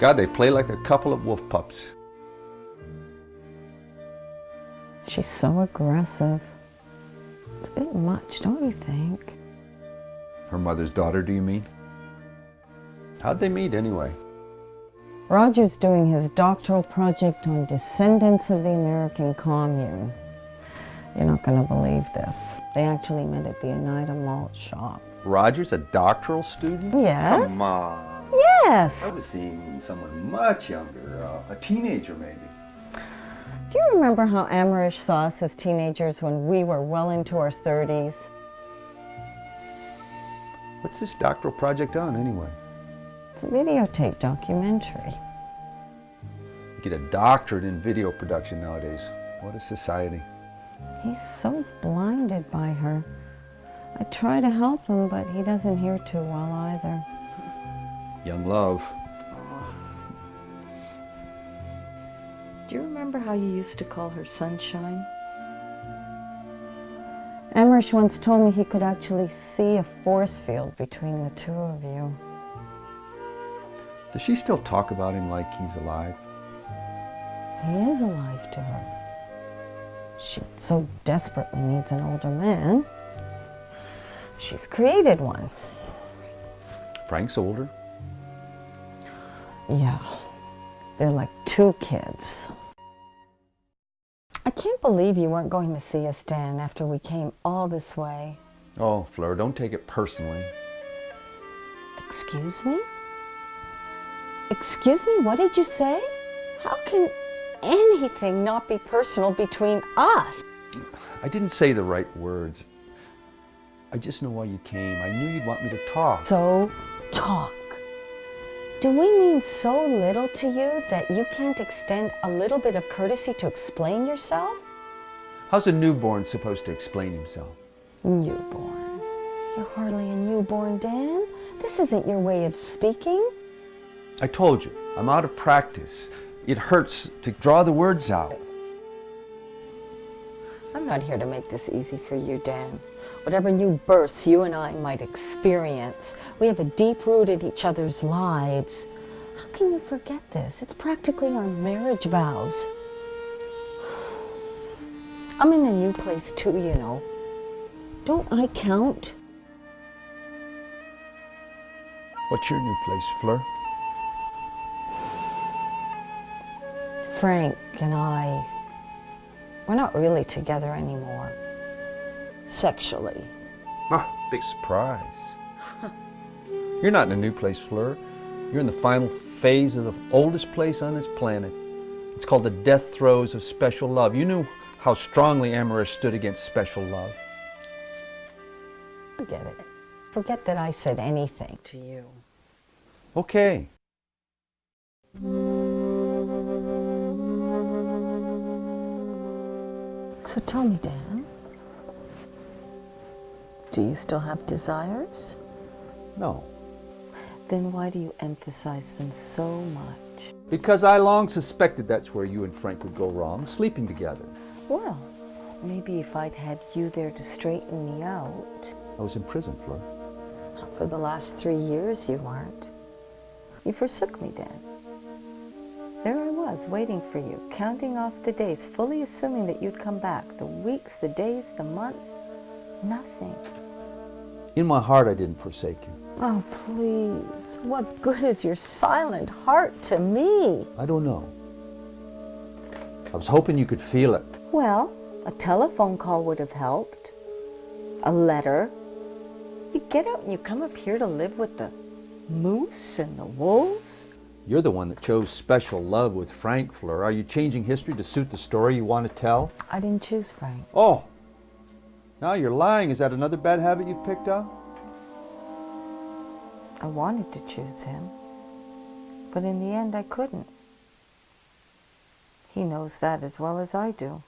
God, they play like a couple of wolf pups. She's so aggressive. It's a bit much, don't you think? Her mother's daughter, do you mean? How'd they meet anyway? Roger's doing his doctoral project on descendants of the American Commune. You're not going to believe this. They actually met at the Oneida malt shop. Roger's a doctoral student? Yes. Come on. Yes. I was seeing someone much younger, a teenager maybe. Do you remember how Amerish saw us as teenagers when we were well into our 30s? What's this doctoral project on anyway? It's a videotape documentary. You get a doctorate in video production nowadays. What a society. He's so blinded by her. I try to help him, but he doesn't hear too well either. Young love. Do you remember how you used to call her Sunshine? Amerish once told me he could actually see a force field between the two of you. Does she still talk about him like he's alive? He is alive to her. She so desperately needs an older man. She's created one. Frank's older. Yeah, they're like two kids. I can't believe you weren't going to see us, Dan, after we came all this way. Oh, Fleur, don't take it personally. Excuse me? Excuse me, what did you say? How can anything not be personal between us? I didn't say the right words. I just know why you came. I knew you'd want me to talk. So, talk. Do we mean so little to you that you can't extend a little bit of courtesy to explain yourself? How's a newborn supposed to explain himself? Newborn? You're hardly a newborn, Dan. This isn't your way of speaking. I told you, I'm out of practice. It hurts to draw the words out. I'm not here to make this easy for you, Dan. Whatever new births you and I might experience, we have a deep root in each other's lives. How can you forget this? It's practically our marriage vows. I'm in a new place too, you know. Don't I count? What's your new place, Fleur? Frank and I, we're not really together anymore. Sexually. Ah, big surprise. You're not in a new place, Fleur. You're in the final phase of the oldest place on this planet. It's called the death throes of special love. You knew how strongly Amerish stood against special love. Forget it. Forget that I said anything to you. Okay. So tell me, Dan, do you still have desires? No. Then why do you emphasize them so much? Because I long suspected that's where you and Frank would go wrong, sleeping together. Well, maybe if I'd had you there to straighten me out. I was in prison, Fleur. For the last 3 years you weren't. You forsook me, Dan. There I was, waiting for you, counting off the days, fully assuming that you'd come back. The weeks, the days, the months, nothing. In my heart, I didn't forsake you. Oh, please. What good is your silent heart to me? I don't know. I was hoping you could feel it. Well, a telephone call would have helped. A letter. You get out and you come up here to live with the moose and the wolves? You're the one that chose special love with Frank, Fleur. Are you changing history to suit the story you want to tell? I didn't choose Frank. Oh, now you're lying. Is that another bad habit you've picked up? I wanted to choose him, but in the end I couldn't. He knows that as well as I do.